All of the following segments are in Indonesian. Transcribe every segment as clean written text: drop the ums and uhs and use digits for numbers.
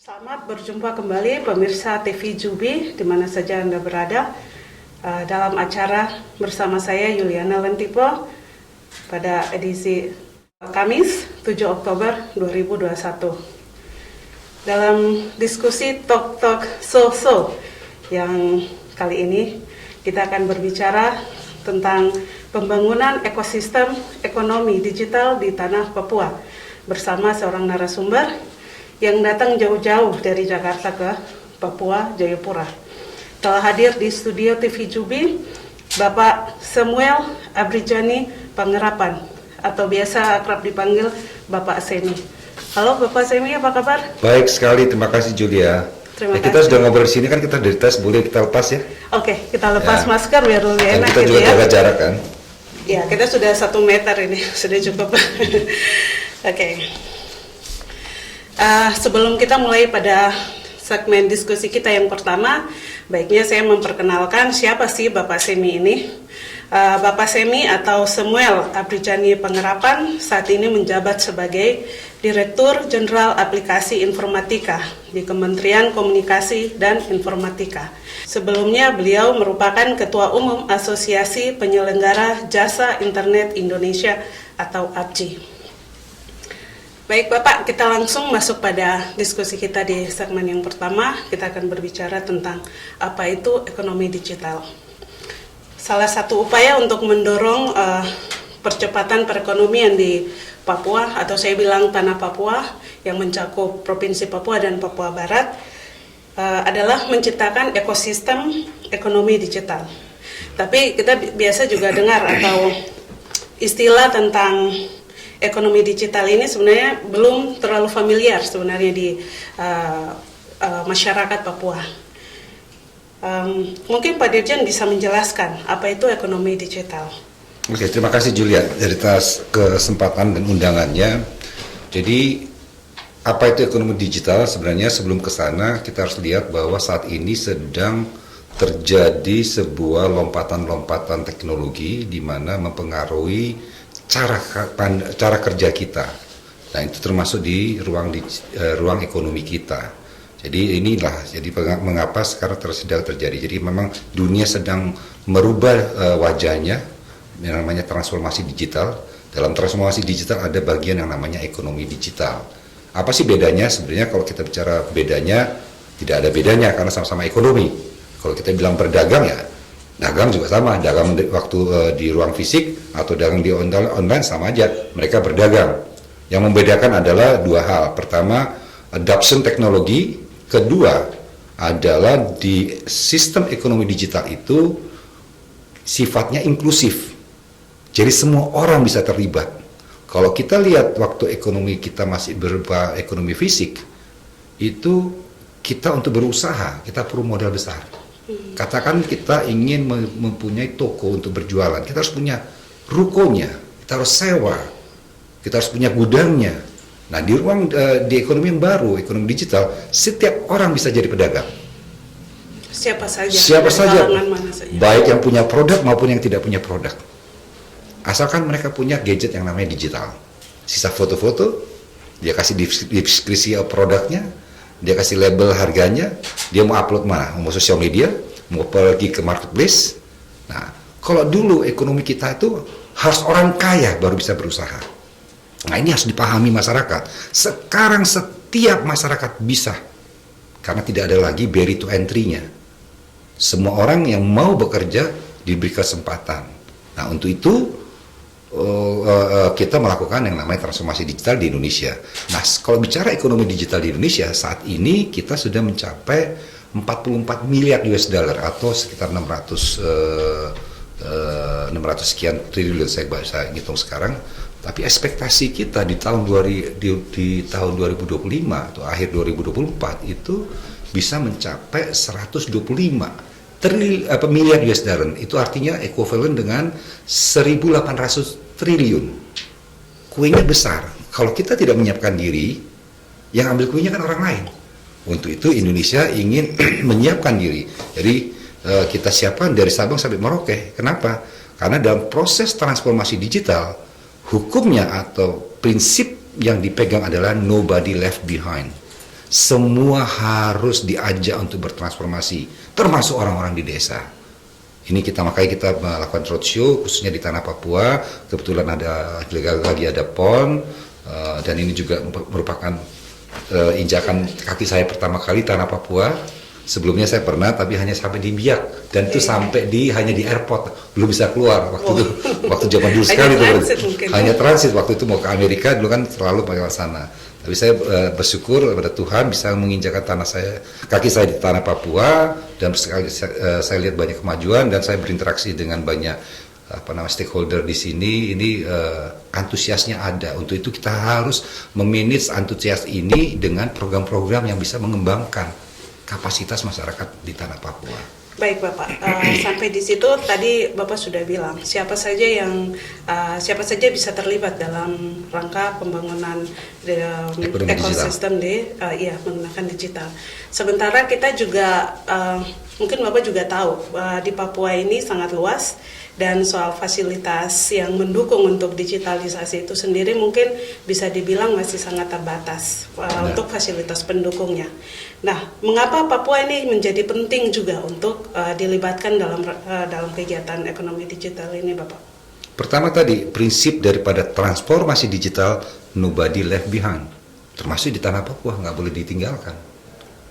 Selamat berjumpa kembali pemirsa TV Jubi di mana saja Anda berada dalam acara bersama saya Yuliana Lentipo pada edisi Kamis 7 Oktober 2021. Dalam diskusi Talk Talk So yang kali ini kita akan berbicara tentang pembangunan ekosistem ekonomi digital di tanah Papua bersama seorang narasumber yang datang jauh-jauh dari Jakarta ke Papua, Jayapura. Telah hadir di studio TV Jubi, Bapak Samuel Abrijani Pangerapan, atau biasa akrab dipanggil Bapak Semi. Halo Bapak Semi, apa kabar? Baik sekali, terima kasih Julia. Terima kita kasih. sudah ngobrol di sini kan, kita dari tes, boleh kita lepas ya? Oke, kita lepas Ya. masker biar lebih Dan enak kita gitu juga ya. jaga jarak kan? Ya, kita sudah 1 meter ini, sudah cukup. Oke. Sebelum kita mulai pada segmen diskusi kita yang pertama, baiknya saya memperkenalkan siapa sih Bapak Semi ini. Bapak Semi atau Samuel Abrijani Pangerapan saat ini menjabat sebagai Direktur Jenderal Aplikasi Informatika di Kementerian Komunikasi dan Informatika. Sebelumnya beliau merupakan Ketua Umum Asosiasi Penyelenggara Jasa Internet Indonesia atau APJI. Baik Bapak, kita langsung masuk pada diskusi kita di segmen yang pertama. Kita akan berbicara tentang apa itu ekonomi digital. Salah satu upaya untuk mendorong percepatan perekonomian di Papua, atau saya bilang tanah Papua yang mencakup Provinsi Papua dan Papua Barat, adalah menciptakan ekosistem ekonomi digital. Tapi kita biasa juga dengar atau istilah tentang ekonomi digital ini sebenarnya belum terlalu familiar sebenarnya di masyarakat Papua. Mungkin Pak Dirjen bisa menjelaskan apa itu ekonomi digital. Oke, terima kasih Julia dari atas kesempatan dan undangannya. Jadi, apa itu ekonomi digital? Sebenarnya sebelum ke sana kita harus lihat bahwa saat ini sedang terjadi sebuah lompatan-lompatan teknologi di mana mempengaruhi cara kerja kita. Nah, itu termasuk di ruang ekonomi kita. Jadi inilah mengapa sekarang sedang terjadi. Jadi memang dunia sedang merubah wajahnya, yang namanya transformasi digital. Dalam transformasi digital ada bagian yang namanya ekonomi digital. Apa sih bedanya? Sebenarnya kalau kita bicara bedanya, tidak ada bedanya karena sama-sama ekonomi. Kalau kita bilang berdagang ya, dagang juga sama, dagang waktu di ruang fisik atau dagang di online sama aja, mereka berdagang. Yang membedakan adalah dua hal. Pertama, adoption teknologi. Kedua, adalah di sistem ekonomi digital itu sifatnya inklusif. Jadi semua orang bisa terlibat. Kalau kita lihat waktu ekonomi kita masih berupa ekonomi fisik, itu kita untuk berusaha, kita perlu modal besar. Katakan kita ingin mempunyai toko untuk berjualan, kita harus punya rukonya, kita harus sewa, kita harus punya gudangnya. Nah, di ekonomi yang baru, ekonomi digital, setiap orang bisa jadi pedagang. Siapa saja? Siapa saja, Mana saja, baik yang punya produk maupun yang tidak punya produk. Asalkan mereka punya gadget yang namanya digital. Sisa foto-foto, dia kasih deskripsi produknya, dia kasih label harganya, dia mau upload mana, mau sosial media, mau pergi ke marketplace. Nah, kalau dulu ekonomi kita itu harus orang kaya baru bisa berusaha. Nah, ini harus dipahami masyarakat. Sekarang setiap masyarakat bisa, karena tidak ada lagi barrier to entry-nya. Semua orang yang mau bekerja diberi kesempatan. Nah, untuk itu kita melakukan yang namanya transformasi digital di Indonesia. Nah, kalau bicara ekonomi digital di Indonesia, saat ini kita sudah mencapai 44 miliar US dollar atau sekitar 600 sekian triliun, saya hitung sekarang. Tapi ekspektasi kita di tahun 2025 atau akhir 2024 itu bisa mencapai 125 miliar US dollar. Itu artinya ekuivalen dengan 1.800 triliun. Kuenya besar. Kalau kita tidak menyiapkan diri, yang ambil kuenya kan orang lain. Untuk itu Indonesia ingin menyiapkan diri. Jadi kita siapkan dari Sabang sampai Merauke. Kenapa? Karena dalam proses transformasi digital, hukumnya atau prinsip yang dipegang adalah nobody left behind. semua harus diajak untuk bertransformasi, termasuk orang-orang di desa. Ini makanya kita melakukan roadshow khususnya di tanah Papua. Kebetulan lagi ada PON, dan ini juga merupakan injakan kaki saya pertama kali tanah Papua. Sebelumnya saya pernah, tapi hanya sampai di Biak, dan itu sampai hanya di airport, belum bisa keluar waktu itu, waktu zaman dulu sekali hanya transit. Waktu itu mau ke Amerika dulu kan selalu pakai sana. Tapi saya bersyukur kepada Tuhan bisa menginjakan kaki saya di tanah Papua, dan saya lihat banyak kemajuan, dan saya berinteraksi dengan banyak stakeholder di sini. Ini antusiasnya ada. Untuk itu kita harus memanage antusias ini dengan program-program yang bisa mengembangkan kapasitas masyarakat di tanah Papua. Baik Bapak, sampai di situ tadi Bapak sudah bilang siapa saja bisa terlibat dalam rangka pembangunan ekosistem menggunakan digital. Sementara kita juga mungkin Bapak juga tahu di Papua ini sangat luas, dan soal fasilitas yang mendukung untuk digitalisasi itu sendiri mungkin bisa dibilang masih sangat terbatas untuk fasilitas pendukungnya. Nah, mengapa Papua ini menjadi penting juga untuk dilibatkan dalam kegiatan ekonomi digital ini, Bapak? Pertama tadi, prinsip daripada transformasi digital, nobody left behind. Termasuk di tanah Papua, nggak boleh ditinggalkan.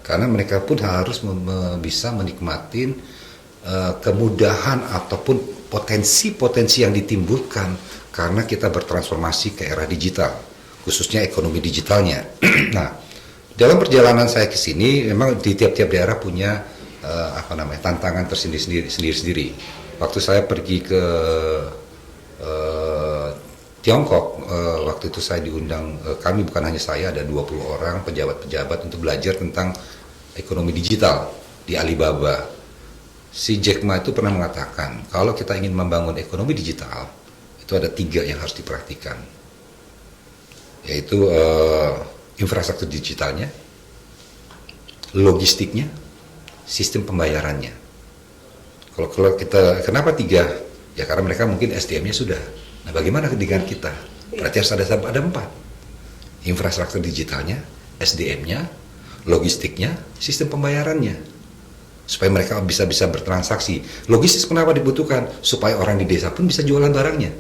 Karena mereka pun harus bisa menikmati kemudahan ataupun potensi-potensi yang ditimbulkan karena kita bertransformasi ke era digital, khususnya ekonomi digitalnya. Nah, dalam perjalanan saya ke sini, memang di tiap-tiap daerah punya tantangan tersendiri-sendiri. Waktu saya pergi ke Tiongkok, waktu itu saya diundang, kami bukan hanya saya, ada 20 orang pejabat-pejabat untuk belajar tentang ekonomi digital di Alibaba. Si Jack Ma itu pernah mengatakan, kalau kita ingin membangun ekonomi digital, itu ada 3 yang harus diperhatikan, yaitu infrastruktur digitalnya, logistiknya, sistem pembayarannya. Kalau kita, kenapa 3? Ya karena mereka mungkin SDM-nya sudah. Nah, bagaimana dengan kita? Berarti harus ada 4. Infrastruktur digitalnya, SDM-nya, logistiknya, sistem pembayarannya. Supaya mereka bisa bertransaksi. Logistik kenapa dibutuhkan? Supaya orang di desa pun bisa jualan barangnya.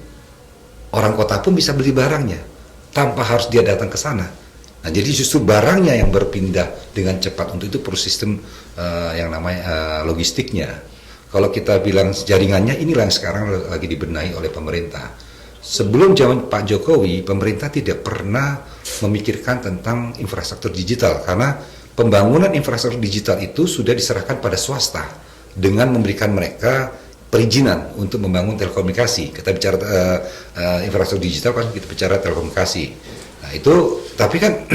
Orang kota pun bisa beli barangnya tanpa harus dia datang ke sana. Nah, jadi justru barangnya yang berpindah dengan cepat. Untuk itu perlu sistem yang namanya logistiknya. Kalau kita bilang jaringannya, inilah yang sekarang lagi dibenahi oleh pemerintah. Sebelum zaman Pak Jokowi, pemerintah tidak pernah memikirkan tentang infrastruktur digital, karena pembangunan infrastruktur digital itu sudah diserahkan pada swasta dengan memberikan mereka perizinan untuk membangun telekomunikasi. Kita bicara infrastruktur digital kan kita bicara telekomunikasi. Nah itu, tapi kan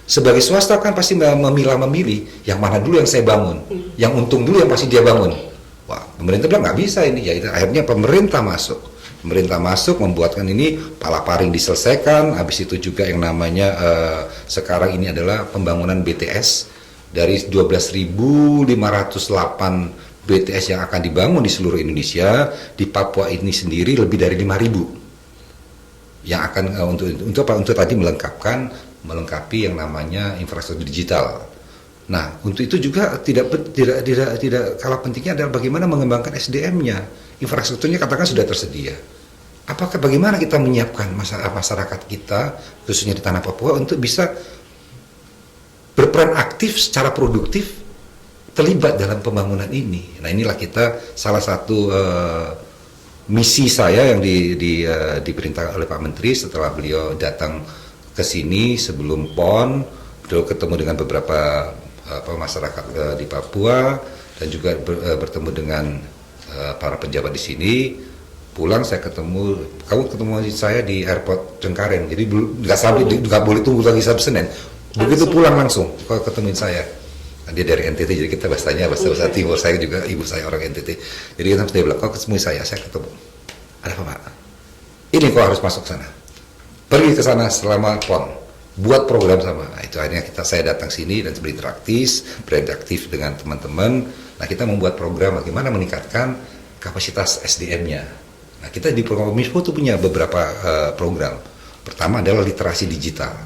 sebagai swasta kan pasti memilih yang mana dulu yang saya bangun, yang untung dulu yang pasti dia bangun. Wah, pemerintah bilang nggak bisa ini, ya akhirnya pemerintah masuk membuatkan ini, palaparing diselesaikan. Habis itu juga yang namanya sekarang ini adalah pembangunan BTS dari 12.508 BTS yang akan dibangun di seluruh Indonesia. Di Papua ini sendiri lebih dari 5.000 yang akan untuk tadi melengkapi yang namanya infrastruktur digital. Nah, untuk itu juga tidak kalah pentingnya adalah bagaimana mengembangkan SDM-nya. Infrastrukturnya katakan sudah tersedia. Bagaimana kita menyiapkan masyarakat kita, khususnya di tanah Papua, untuk bisa berperan aktif secara produktif, terlibat dalam pembangunan ini. Nah, inilah kita salah satu misi saya yang diperintah oleh Pak Menteri setelah beliau datang ke sini sebelum PON, beliau ketemu dengan beberapa masyarakat di Papua dan juga bertemu dengan para pejabat di sini. Pulang saya ketemu saya di airport Cengkareng, jadi nggak boleh tunggu lagi sampai Senin. Begitu pulang langsung ketemuin saya. Dia dari NTT, jadi kita bahasa timur. Saya juga, ibu saya orang NTT. Jadi dia bilang, kau ketemu saya ketemu. Ada apa Pak? Ini kau harus masuk sana. Pergi ke sana selama PON. Buat program sama. Nah, itu akhirnya saya datang sini dan berinteraktif dengan teman-teman. Nah, kita membuat program bagaimana meningkatkan kapasitas SDM-nya. Nah, kita di program Kominfo itu punya beberapa program. Pertama adalah literasi digital.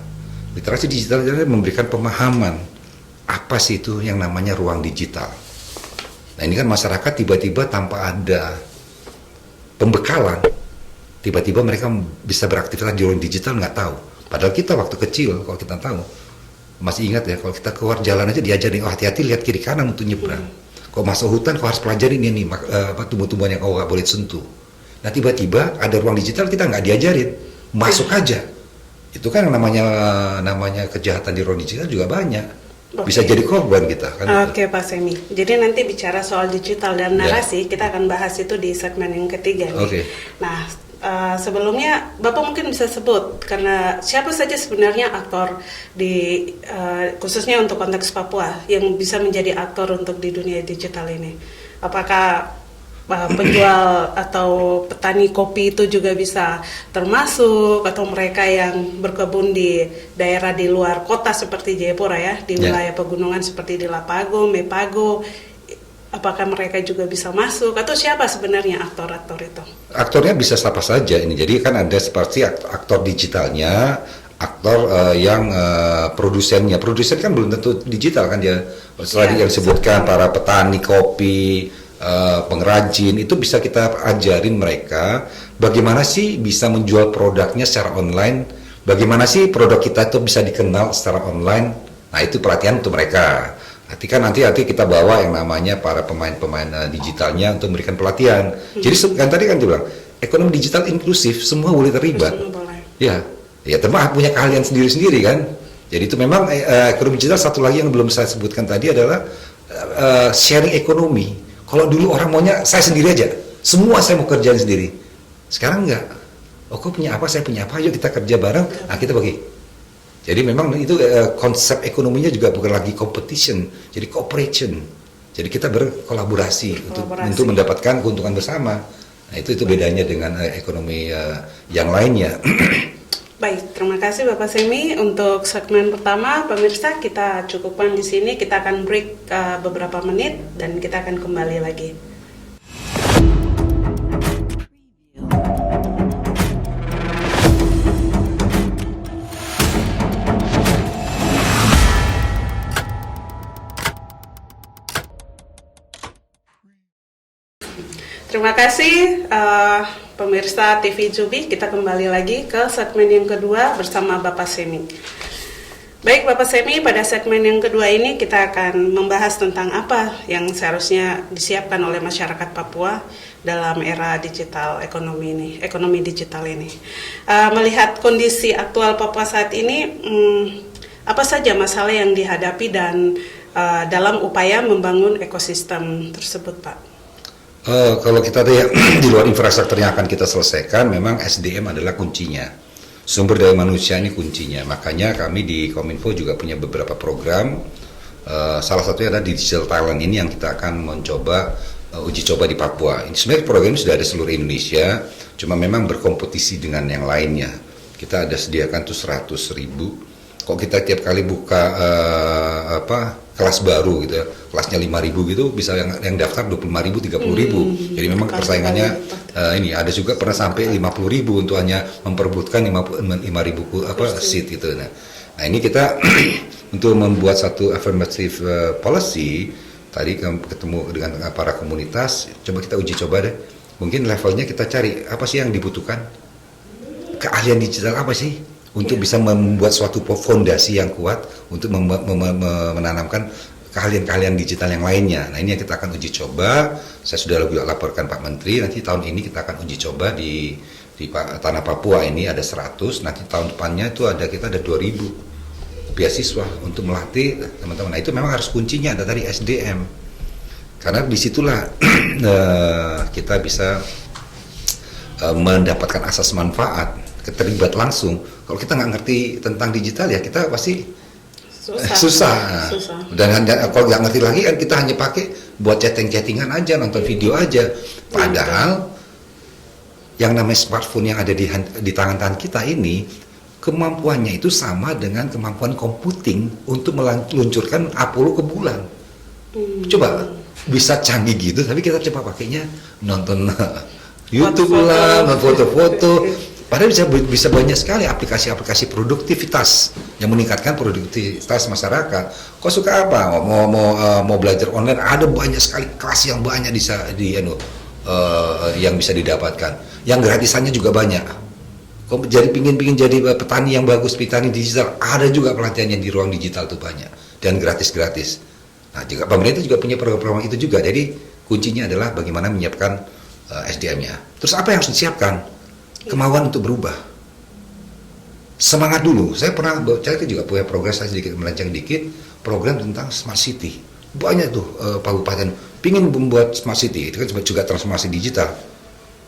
Literasi digital itu memberikan pemahaman apa sih itu yang namanya ruang digital. Nah ini kan masyarakat tiba-tiba tanpa ada pembekalan, tiba-tiba mereka bisa beraktivitas di ruang digital nggak tahu. Padahal kita waktu kecil, kalau kita tahu, masih ingat ya, kalau kita keluar jalan aja diajarin, oh hati-hati lihat kiri kanan untuk nyebrang. Kalau masuk hutan, kau harus pelajari ini tumbuh-tumbuhan yang kau nggak boleh sentuh. Nah tiba-tiba ada ruang digital kita nggak diajarin, masuk aja. Itu kan yang namanya kejahatan di ruang digital juga banyak. Bisa jadi korban kita kan. Oke, Pak Semi. Jadi nanti bicara soal digital dan narasi, kita akan bahas itu di segmen yang ketiga nih. Oke. Nah, sebelumnya Bapak mungkin bisa sebut karena siapa saja sebenarnya aktor di khususnya untuk konteks Papua yang bisa menjadi aktor untuk di dunia digital ini. Apakah penjual atau petani kopi itu juga bisa termasuk, atau mereka yang berkebun di daerah di luar kota seperti Jayapura ya, di wilayah pegunungan seperti di Lapago, Mepago, apakah mereka juga bisa masuk, atau siapa sebenarnya aktor-aktor itu? Aktornya bisa siapa saja ini, jadi kan ada seperti aktor digitalnya, aktor yang produsen kan belum tentu digital kan dia, selain yang disebutkan para petani kopi, pengrajin, itu bisa kita ajarin mereka bagaimana sih bisa menjual produknya secara online, bagaimana sih produk kita itu bisa dikenal secara online. Nah itu pelatihan untuk mereka. Nanti kita bawa yang namanya para pemain digitalnya untuk memberikan pelatihan. Jadi kan tadi kan dia bilang ekonomi digital inklusif, semua boleh terlibat. Ya termasuk punya keahlian sendiri-sendiri kan. Jadi itu memang ekonomi digital. Satu lagi yang belum saya sebutkan tadi adalah sharing ekonomi. Kalau dulu orang maunya saya sendiri aja, semua saya mau kerjain sendiri. Sekarang enggak. Oh, kau punya apa, saya punya apa, ayo kita kerja bareng, nah kita bagi. Jadi memang itu konsep ekonominya juga bukan lagi competition, jadi cooperation. Jadi kita berkolaborasi untuk mendapatkan keuntungan bersama. Nah itu bedanya dengan ekonomi yang lainnya. Baik, terima kasih Bapak Semi. Untuk segmen pertama, pemirsa kita cukupkan di sini. Kita akan break beberapa menit dan kita akan kembali lagi. Terima kasih pemirsa TV Jubi, kita kembali lagi ke segmen yang kedua bersama Bapak Semi. Baik Bapak Semi, pada segmen yang kedua ini kita akan membahas tentang apa yang seharusnya disiapkan oleh masyarakat Papua dalam era digital ekonomi digital ini. Melihat kondisi aktual Papua saat ini, apa saja masalah yang dihadapi dan dalam upaya membangun ekosistem tersebut Pak? Kalau kita lihat di luar infrastruktur yang akan kita selesaikan, memang SDM adalah kuncinya. Sumber daya manusia ini kuncinya. Makanya kami di Kominfo juga punya beberapa program. Salah satunya adalah Digital Talent ini yang kita akan mencoba uji coba di Papua. Ini sebenarnya program ini sudah ada seluruh Indonesia, cuma memang berkompetisi dengan yang lainnya. Kita ada sediakan tuh 100.000. Kok kita tiap kali buka kelas baru gitu ya, kelasnya 5.000 gitu, bisa yang daftar 25.000, 30.000. Jadi memang persaingannya ini ada juga pernah sampai 50.000 untuk hanya memperebutkan 5.000 seat gitu. Nah ini kita untuk membuat satu affirmative policy tadi ketemu dengan para komunitas, coba kita uji coba deh. Mungkin levelnya kita cari apa sih yang dibutuhkan, keahlian digital apa sih untuk bisa membuat suatu fondasi yang kuat untuk menanamkan keahlian-keahlian digital yang lainnya. Nah ini yang kita akan uji coba. Saya sudah laporkan Pak Menteri, nanti tahun ini kita akan uji coba di tanah Papua ini ada 100, nanti tahun depannya itu kita ada 2.000 beasiswa untuk melatih teman-teman. Nah itu memang harus kuncinya ada tadi SDM, karena disitulah kita bisa mendapatkan asas manfaat, terlibat langsung. Kalau kita nggak ngerti tentang digital ya kita pasti susah. Dan kalau nggak ngerti lagi kan kita hanya pakai buat chattingan aja, nonton video aja. Padahal yang namanya smartphone yang ada di tangan-tangan kita ini, kemampuannya itu sama dengan kemampuan computing untuk meluncurkan Apollo ke bulan. Coba bisa canggih gitu, tapi kita coba pakainya nonton YouTube lah, nonton foto-foto. Padahal bisa banyak sekali aplikasi-aplikasi produktivitas yang meningkatkan produktivitas masyarakat. Kok suka apa? Mau belajar online, ada banyak sekali kelas yang banyak yang bisa didapatkan. Yang gratisannya juga banyak. Kok pingin jadi petani yang bagus, petani digital, ada juga pelatihan yang di ruang digital tuh banyak dan gratis. Nah, juga pemerintah juga punya program-program itu juga. Jadi kuncinya adalah bagaimana menyiapkan SDM-nya. Terus apa yang harus disiapkan? Kemauan untuk berubah, semangat dulu. Saya juga punya program, saya sedikit melenceng dikit, program tentang smart city. Banyak tuh kabupaten pingin membuat smart city, itu kan juga transformasi digital.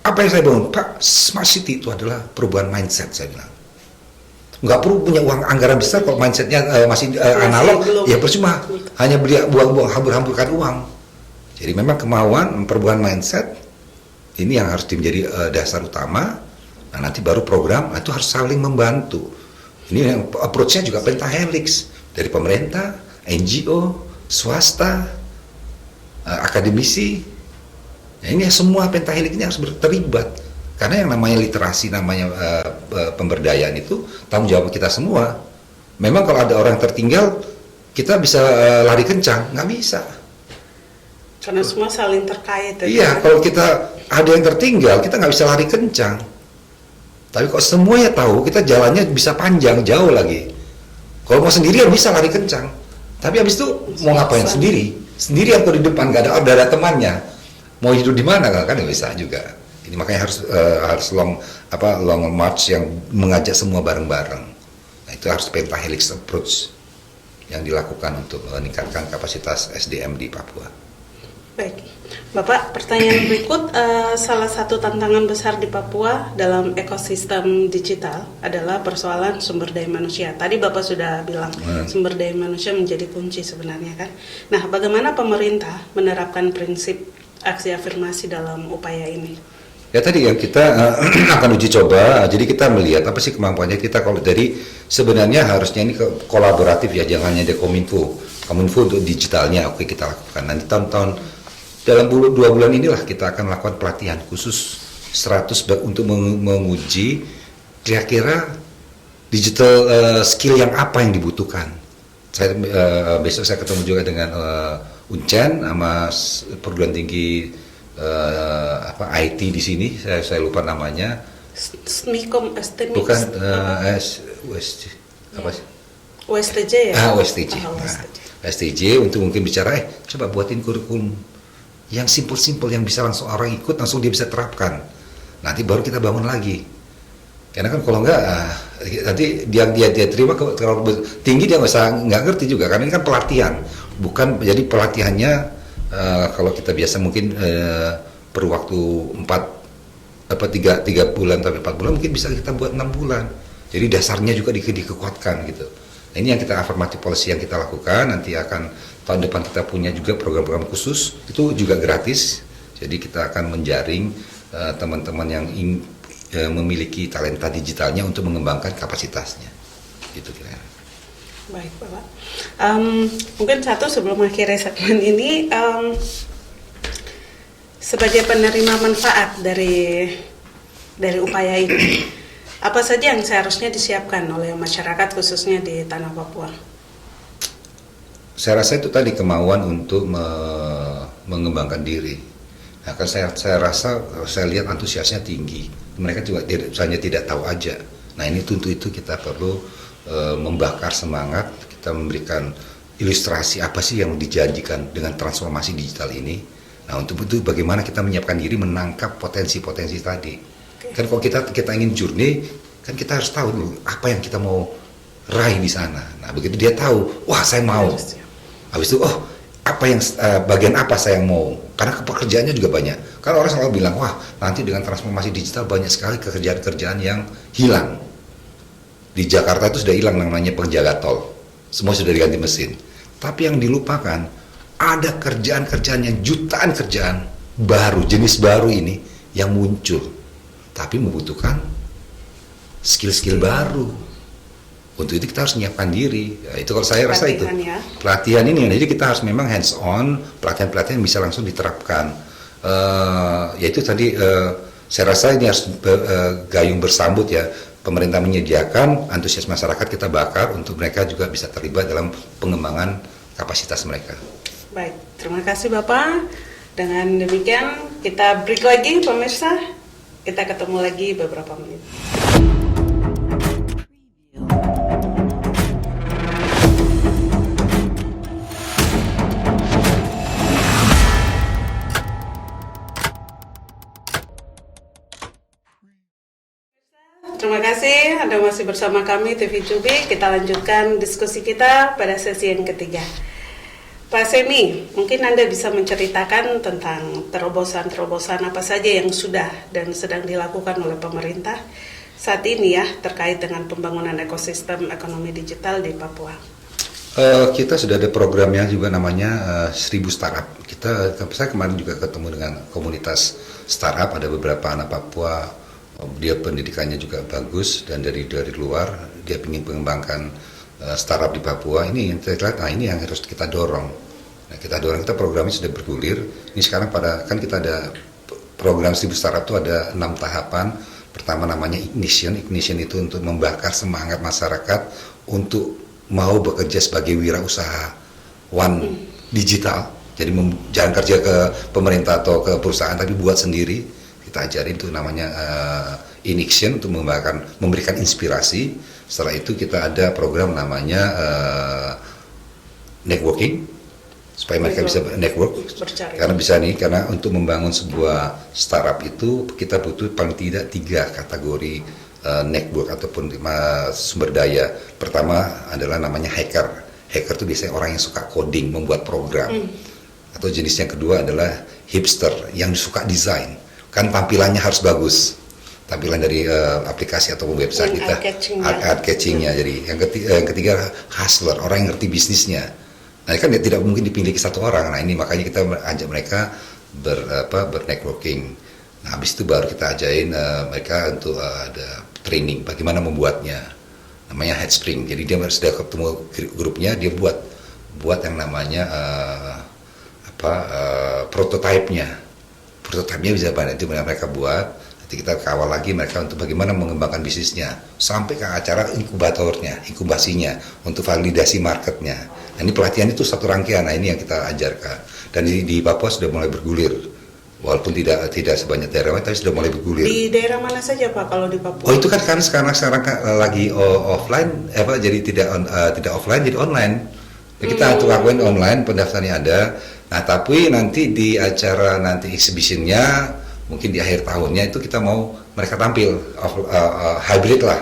Apa yang saya bangun, Pak? Smart city itu adalah perubahan mindset, saya bilang. Nggak perlu punya uang anggaran besar kalau mindsetnya masih analog, ya percuma, hanya buang-buang hambur-hamburkan uang. Jadi memang kemauan perubahan mindset ini yang harus menjadi dasar utama. Nah, nanti baru program itu harus saling membantu. Ini yang approach-nya juga pentahelix dari pemerintah, NGO, swasta, akademisi. Nah, ini semua pentahelix ini harus terlibat. Karena yang namanya literasi, namanya pemberdayaan itu tanggung jawab kita semua. Memang kalau ada orang tertinggal, kita bisa lari kencang, nggak bisa. Karena semua saling terkait. Iya, kalau kita ada yang tertinggal, kita nggak bisa lari kencang. Tapi kalau semuanya tahu, kita jalannya bisa panjang, jauh lagi. Kalau mau sendirian bisa lari kencang. Tapi habis itu mau ngapain sendiri? Sendirian atau di depan, nggak ada temannya. Mau hidup di mana kan nggak bisa juga. Ini makanya harus long march yang mengajak semua bareng-bareng. Nah, itu harus pentahelix approach yang dilakukan untuk meningkatkan kapasitas SDM di Papua. Baik, Bapak, pertanyaan berikut, salah satu tantangan besar di Papua dalam ekosistem digital adalah persoalan sumber daya manusia. Tadi Bapak sudah bilang sumber daya manusia menjadi kunci sebenarnya kan. Nah, bagaimana pemerintah menerapkan prinsip aksi afirmasi dalam upaya ini? Ya tadi yang kita akan uji coba, jadi kita melihat apa sih kemampuannya kita. Kalau dari sebenarnya harusnya ini kolaboratif ya, jangan hanya Kominfo untuk digitalnya, oke kita lakukan. Nanti tahun-tahun dalam 2 bulan inilah kita akan lakukan pelatihan khusus 100 untuk menguji kira-kira digital skill yang apa yang dibutuhkan. Besok saya ketemu juga dengan Uncen sama perguruan tinggi IT di sini, saya lupa namanya. SMIKOM, STMIX. Bukan apa sih? USTJ ya? USTJ. USTJ untuk mungkin bicara, coba buatin kurikulum yang simpel-simpel yang bisa langsung orang ikut, langsung dia bisa terapkan. Nanti baru kita bangun lagi. Karena kan kalau enggak, nanti dia terima kalau tinggi dia nggak ngerti juga. Karena ini kan pelatihan, bukan jadi pelatihannya kalau kita biasa mungkin per waktu 3 bulan sampai 4 bulan mungkin bisa kita buat 6 bulan. Jadi dasarnya juga dikuatkan gitu. Nah, ini yang kita affirmative policy yang kita lakukan. Nanti akan tahun depan kita punya juga program-program khusus, itu juga gratis. Jadi kita akan menjaring teman-teman yang memiliki talenta digitalnya untuk mengembangkan kapasitasnya. Gitu kira-kira. Baik, Bapak. Mungkin satu sebelum akhirnya segmen ini, sebagai penerima manfaat dari upaya ini, apa saja yang seharusnya disiapkan oleh masyarakat khususnya di tanah Papua? Saya rasa itu tadi kemauan untuk mengembangkan diri. Nah, kan saya rasa saya lihat antusiasnya tinggi. Mereka juga hanya tidak tahu aja. Nah, ini tentu itu kita perlu membakar semangat, kita memberikan ilustrasi apa sih yang dijanjikan dengan transformasi digital ini. Nah, untuk itu bagaimana kita menyiapkan diri menangkap potensi-potensi tadi. Kan kalau kita ingin journey, kan kita harus tahu dulu apa yang kita mau raih di sana. Nah, begitu dia tahu, wah saya mau. Habis itu, apa yang bagian apa saya mau? Karena pekerjaannya juga banyak. Karena orang selalu bilang, wah nanti dengan transformasi digital banyak sekali kerjaan-kerjaan yang hilang. Di Jakarta itu sudah hilang namanya penjaga tol. Semua sudah diganti mesin. Tapi yang dilupakan, ada kerjaan-kerjaan yang jutaan kerjaan baru, jenis baru ini yang muncul. Tapi membutuhkan skill-skill baru. Untuk itu kita harus menyiapkan diri. Ya, itu kalau saya rasa itu pelatihan ini. Jadi kita harus memang hands on, pelatihan-pelatihan bisa langsung diterapkan. Yaitu tadi Saya rasa ini harus gayung bersambut ya. Pemerintah menyediakan, antusias masyarakat kita bakar untuk mereka juga bisa terlibat dalam pengembangan kapasitas mereka. Baik, terima kasih Bapak. Dengan demikian kita break lagi pemirsa. Kita ketemu lagi beberapa menit. Terima kasih Anda masih bersama kami TV Cubi. Kita lanjutkan diskusi kita pada sesi yang ketiga. Pak Semi, mungkin Anda bisa menceritakan tentang terobosan-terobosan apa saja yang sudah dan sedang dilakukan oleh pemerintah saat ini ya terkait dengan pembangunan ekosistem ekonomi digital di Papua. Kita sudah ada programnya juga namanya 1000 Startup. Saya kemarin juga ketemu dengan komunitas startup, ada beberapa anak Papua. Dia pendidikannya juga bagus dan dari luar dia ingin mengembangkan startup di Papua. Ini yang saya lihat, ini yang harus kita dorong. Nah, kita programnya sudah bergulir. Ini sekarang kan kita ada program 1000 Startup itu ada 6 tahapan. Pertama namanya Ignition itu untuk membakar semangat masyarakat untuk mau bekerja sebagai wirausahawan digital. Jadi jangan kerja ke pemerintah atau ke perusahaan tapi buat sendiri. Kita ajarin itu namanya Ignition untuk memberikan inspirasi. Setelah itu kita ada program namanya networking supaya mereka bisa network karena untuk membangun sebuah startup itu kita butuh paling tidak 3 kategori network ataupun sumber daya. Pertama adalah namanya hacker itu biasanya orang yang suka coding, membuat program. Atau jenis yang kedua adalah hipster yang suka desain, kan tampilannya harus bagus, tampilan dari aplikasi atau website kita, art catchingnya. Jadi yang ketiga hustler, orang yang ngerti bisnisnya. Nah kan tidak mungkin dipilih satu orang. Nah ini makanya kita ajak mereka bernetworking. Nah habis itu baru kita ajarin mereka untuk ada training bagaimana membuatnya, namanya Headspring. Jadi dia sudah ketemu grupnya, dia buat yang namanya prototipenya bisa nanti mereka buat. Nanti kita kawal lagi mereka untuk bagaimana mengembangkan bisnisnya sampai ke acara inkubasinya untuk validasi marketnya. Nah, ini pelatihan itu satu rangkaian. Nah ini yang kita ajarkan dan di Papua sudah mulai bergulir walaupun tidak sebanyak daerah lain tapi sudah mulai bergulir. Di daerah mana saja Pak kalau di Papua? Oh itu kan karena sekarang lagi offline jadi tidak offline jadi online. Kita untuk lakukan online, pendaftarannya ada. Nah tapi nanti di acara nanti exhibitionnya mungkin di akhir tahunnya itu kita mau mereka tampil hybrid lah.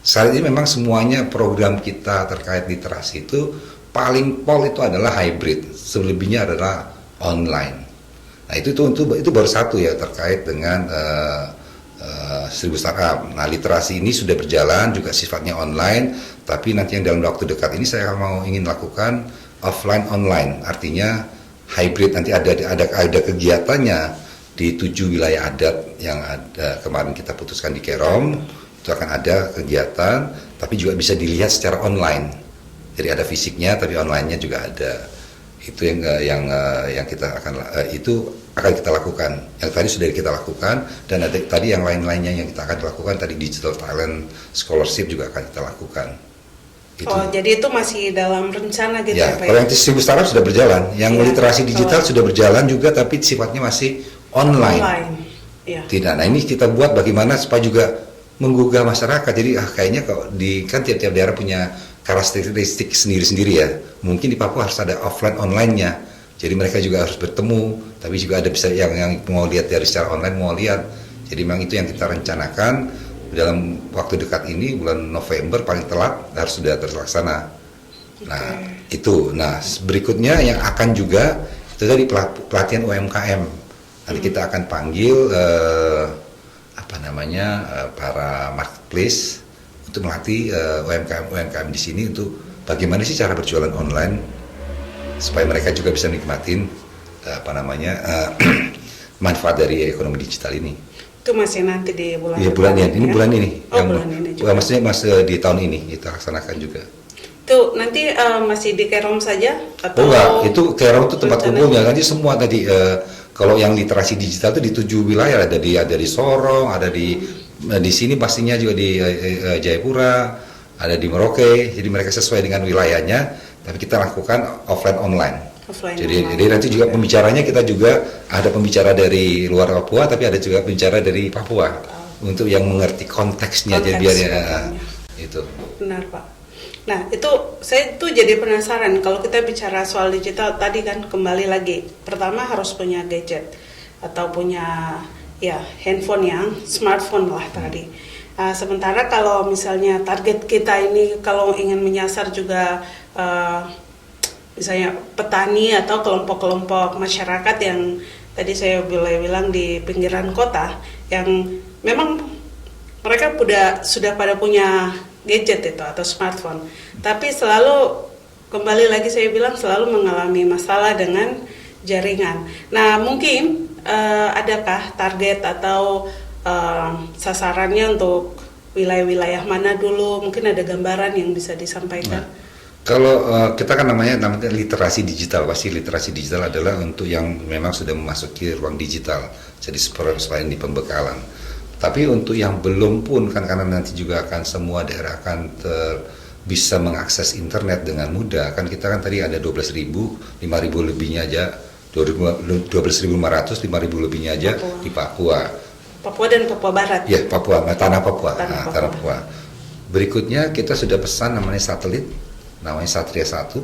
Saat ini memang semuanya program kita terkait literasi itu paling pol itu adalah hybrid, selebihnya adalah online. Nah itu baru satu ya terkait dengan 1000 Startup. Nah literasi ini sudah berjalan juga sifatnya online, tapi nanti yang dalam waktu dekat ini saya ingin lakukan offline online, artinya hybrid. Nanti ada kegiatannya di 7 wilayah adat yang ada kemarin kita putuskan di Kerom. Itu akan ada kegiatan, tapi juga bisa dilihat secara online. Jadi ada fisiknya, tapi online-nya juga ada. Itu yang kita akan kita lakukan. Yang tadi sudah kita lakukan dan ada tadi yang lain-lainnya yang kita akan lakukan. Tadi Digital Talent Scholarship juga akan kita lakukan. Jadi itu masih dalam rencana gitu ya Pak? Kalau yang 1000 Startup sudah berjalan, yang literasi digital sudah berjalan juga, tapi sifatnya masih online. Ya. Tidak. Nah ini kita buat bagaimana supaya juga menggugah masyarakat. Jadi kayaknya kan tiap-tiap daerah punya karakteristik sendiri-sendiri ya. Mungkin di Papua harus ada offline online-nya. Jadi mereka juga harus bertemu, tapi juga ada bisa yang mau lihat dari secara online mau lihat. Jadi memang itu yang kita rencanakan dalam waktu dekat ini bulan November paling telat harus sudah terlaksana. Nah itu. Nah berikutnya yang akan juga itu tadi pelatihan UMKM. Nanti kita akan panggil para marketplace untuk melatih UMKM di sini untuk bagaimana sih cara berjualan online supaya mereka juga bisa nikmatin manfaat dari ekonomi digital ini. Itu masih nanti di bulan bulan ini. Bulan ini juga. Maksudnya masih di tahun ini kita laksanakan juga. Itu nanti masih di Kerom saja atau? Enggak, itu Kerom itu tempat kumpulnya. Nanti semua tadi Kalau yang literasi digital itu di 7 wilayah, ada di Sorong, ada di sini pastinya juga di Jayapura, ada di Merauke. Jadi mereka sesuai dengan wilayahnya, tapi kita lakukan offline online. Jadi nanti juga pembicaranya kita juga ada pembicara dari luar Papua, tapi ada juga pembicara dari Papua untuk yang mengerti konteksnya. Jadi biar itu. Benar, Pak. Nah, saya jadi penasaran kalau kita bicara soal digital tadi kan, kembali lagi. Pertama harus punya gadget atau punya handphone yang smartphone lah tadi. Sementara kalau misalnya target kita ini kalau ingin menyasar juga misalnya petani atau kelompok-kelompok masyarakat yang tadi saya bilang di pinggiran kota yang memang mereka sudah pada punya gadget itu atau smartphone, tapi selalu kembali lagi saya bilang selalu mengalami masalah dengan jaringan. Nah, mungkin adakah target atau sasarannya untuk wilayah-wilayah mana dulu? Mungkin ada gambaran yang bisa disampaikan. Kalau kita kan namanya literasi digital, pasti literasi digital adalah untuk yang memang sudah memasuki ruang digital, jadi selain di pembekalan. Tapi untuk yang belum pun kan, karena nanti juga akan semua daerah akan bisa mengakses internet dengan mudah. Kan kita kan tadi ada 12.000, 5.000 lebihnya aja, 12.500, 5.000 lebihnya aja di Papua. Papua dan Papua Barat. Ya, Papua, tanah Papua. Tanah Papua. Berikutnya kita sudah pesan namanya satelit, namanya Satria 1.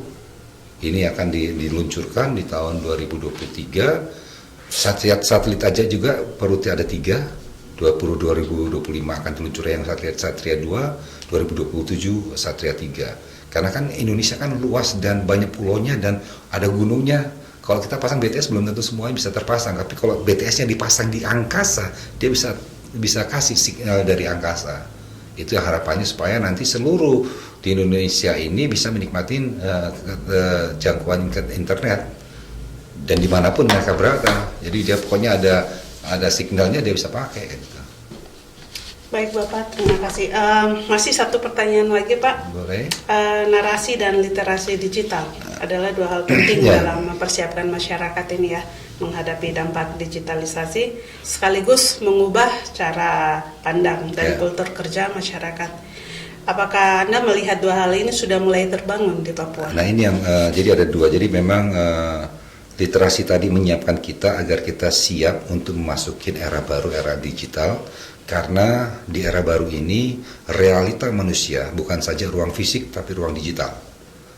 Ini akan diluncurkan di tahun 2023. Satelit aja juga perlu ada 3. 2025 akan diluncur yang Satria 2, 2027 Satria 3. Karena kan Indonesia kan luas dan banyak pulaunya dan ada gunungnya. Kalau kita pasang BTS belum tentu semuanya bisa terpasang, tapi kalau BTS-nya dipasang di angkasa, dia bisa kasih signal dari angkasa. Itu harapannya supaya nanti seluruh di Indonesia ini bisa menikmati jangkauan internet dan dimanapun mereka berada. Jadi dia pokoknya ada signalnya dia bisa pakai gitu. Baik Bapak, terima kasih. Masih satu pertanyaan lagi Pak. Boleh. Narasi dan literasi digital adalah dua hal penting dalam mempersiapkan masyarakat ini ya menghadapi dampak digitalisasi, sekaligus mengubah cara pandang dan kultur kerja masyarakat. Apakah Anda melihat dua hal ini sudah mulai terbangun di Papua? Nah ini yang jadi ada dua. Jadi memang literasi tadi menyiapkan kita agar kita siap untuk memasuki era baru, era digital. Karena di era baru ini realita manusia bukan saja ruang fisik tapi ruang digital.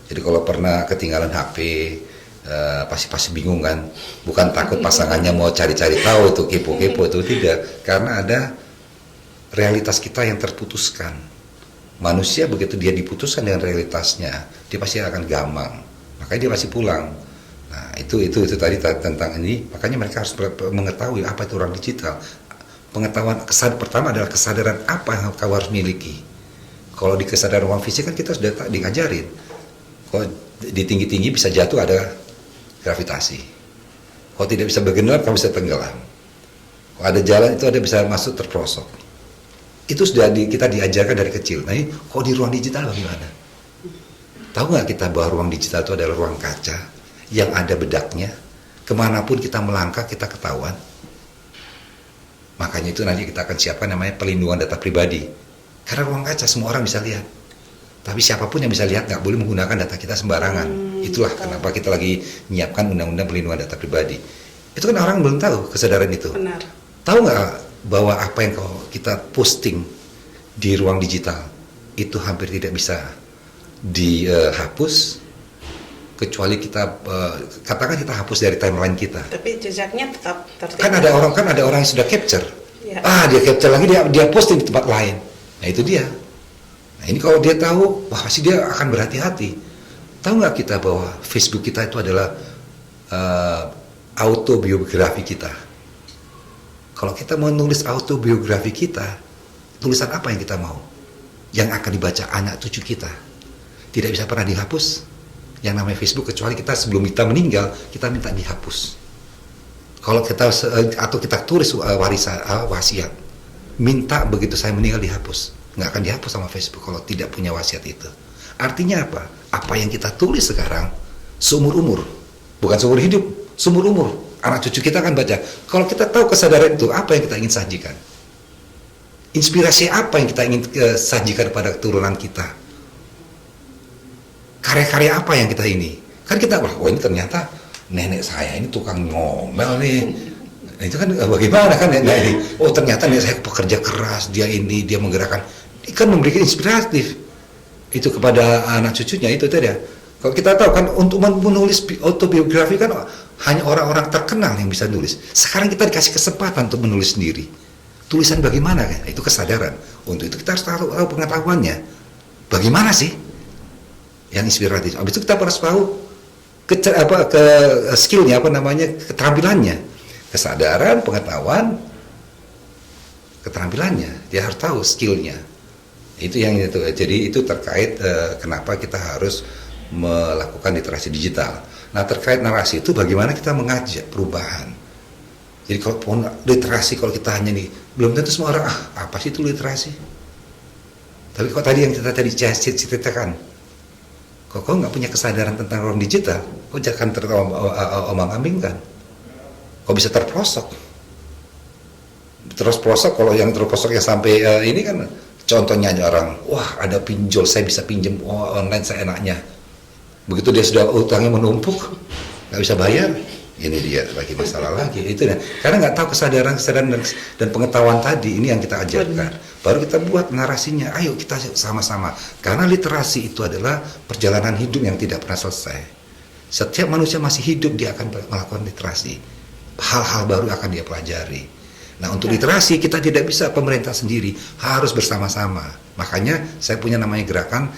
Jadi kalau pernah ketinggalan HP, pasti bingung kan. Bukan takut pasangannya mau cari-cari tahu itu kepo-kepo itu, tidak. Karena ada realitas kita yang terputuskan. Manusia begitu dia diputuskan dengan realitasnya, dia pasti akan gamang. Makanya dia pasti pulang. Nah, itu tadi tentang ini, makanya mereka harus mengetahui apa itu orang digital. Pengetahuan pertama adalah kesadaran apa yang kau harus miliki. Kalau di kesadaran ruang fisik kan kita sudah diajarin. Kalau di tinggi-tinggi bisa jatuh ada gravitasi. Kalau tidak bisa bergerak kau bisa tenggelam. Kalau ada jalan itu ada bisa masuk terprosok. Itu sudah kita diajarkan dari kecil. Nah, kalau di ruang digital bagaimana? Tahu nggak kita bahwa ruang digital itu adalah ruang kaca yang ada bedaknya, kemanapun kita melangkah kita ketahuan. Makanya itu nanti kita akan siapkan namanya pelindungan data pribadi. Karena ruang kaca semua orang bisa lihat. Tapi siapapun yang bisa lihat nggak boleh menggunakan data kita sembarangan. Itulah kenapa kita lagi menyiapkan undang-undang pelindungan data pribadi. Itu kan orang belum tahu kesadaran itu. Benar. Tahu nggak bahwa apa yang kita posting di ruang digital itu hampir tidak bisa dihapus, kecuali kita katakan kita hapus dari timeline kita. Tapi jejaknya tetap tertinggal. Kan ada orang yang sudah capture. Ya. Dia capture lagi dia posting di tempat lain. Nah itu dia. Nah ini kalau dia tahu, wah pasti dia akan berhati-hati. Tahu nggak kita bahwa Facebook kita itu adalah autobiografi kita. Kalau kita mau nulis autobiografi kita, tulisan apa yang kita mau? Yang akan dibaca anak cucu kita. Tidak bisa pernah dihapus. Yang namanya Facebook, kecuali kita sebelum kita meninggal kita minta dihapus. Kalau kita atau kita tulis wasiat, minta begitu saya meninggal dihapus, nggak akan dihapus sama Facebook kalau tidak punya wasiat itu. Artinya apa yang kita tulis sekarang seumur umur, bukan seumur hidup, seumur umur anak cucu kita akan baca. Kalau kita tahu kesadaran itu, apa yang kita ingin sajikan? Inspirasi apa yang kita ingin sajikan pada keturunan kita? Karya-karya apa yang kita ini? Kan kita, wah ini ternyata nenek saya ini tukang ngomel nih. Nah, itu kan bagaimana kan ya? Nah, ini, oh ternyata nenek saya pekerja keras, dia menggerakkan. Dia kan memberikan inspiratif itu kepada anak cucunya itu tadi ya. Kalau kita tahu kan untuk menulis autobiografi kan hanya orang-orang terkenal yang bisa nulis. Sekarang kita dikasih kesempatan untuk menulis sendiri. Tulisan bagaimana kan? Itu kesadaran. Untuk itu kita harus tahu pengetahuannya. Bagaimana sih yang inspiratif? Habis itu kita harus tahu skillnya keterampilannya. Kesadaran, pengetahuan, keterampilannya. Dia harus tahu skillnya. Itu yang itu. Jadi itu terkait kenapa kita harus melakukan literasi digital. Nah terkait narasi itu bagaimana kita mengajak perubahan. Jadi kalau literasi kalau kita hanya nih belum tentu semua orang apa sih itu literasi. Tapi kok tadi yang kita tadi ceritakan, kok nggak punya kesadaran tentang ruang digital, kok jangan teromong-ambingkan, kok bisa terprosok. Terus pelosok kalau yang terprosok yang sampai ini kan contohnya aja orang, wah ada pinjol saya bisa pinjam online seenaknya. Begitu dia sudah utangnya menumpuk, nggak bisa bayar, ini dia lagi masalah lagi. Itu ya. Karena nggak tahu kesadaran dan pengetahuan tadi, ini yang kita ajarkan. Baru kita buat narasinya, ayo kita sama-sama. Karena literasi itu adalah perjalanan hidup yang tidak pernah selesai. Setiap manusia masih hidup, dia akan melakukan literasi. Hal-hal baru akan dia pelajari. Nah untuk literasi kita tidak bisa pemerintah sendiri, harus bersama-sama. Makanya saya punya namanya gerakan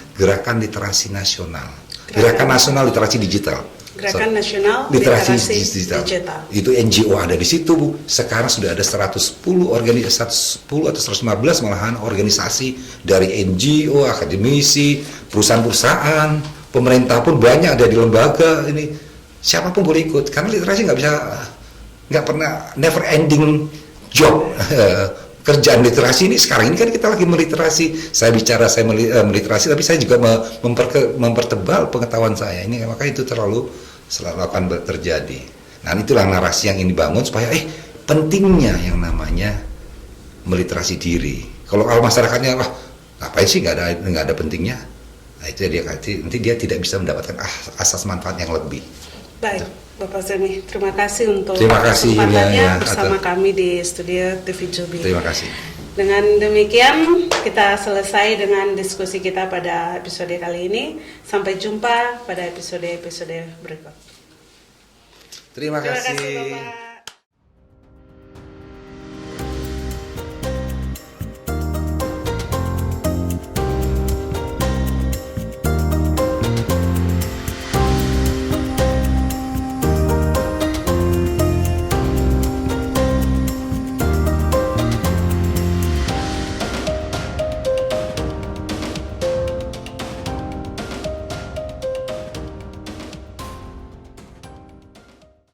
literasi nasional. Gerakan Nasional Literasi Digital. Gerakan Nasional Literasi Digital. Itu NGO ada di situ, Bu. Sekarang sudah ada 110 atau 115 malahan organisasi dari NGO, akademisi, perusahaan-perusahaan, pemerintah pun banyak ada di lembaga ini. Siapapun boleh ikut karena literasi nggak pernah never ending job. Kerjaan literasi ini sekarang ini kan kita lagi meliterasi. Saya meliterasi, tapi saya juga mempertebal pengetahuan saya ini, maka itu selalu akan terjadi. Nah itulah narasi yang ini bangun supaya pentingnya yang namanya meliterasi diri. Kalau masyarakatnya wah ngapain sih nggak ada pentingnya, nah itu nanti dia tidak bisa mendapatkan asas manfaat yang lebih. Baik, Bapak Semi, terima kasih untuk kesempatannya bersama kami di studio TV Jubi. Terima kasih. Dengan demikian kita selesai dengan diskusi kita pada episode kali ini. Sampai jumpa pada episode berikut. Terima kasih. Bapak.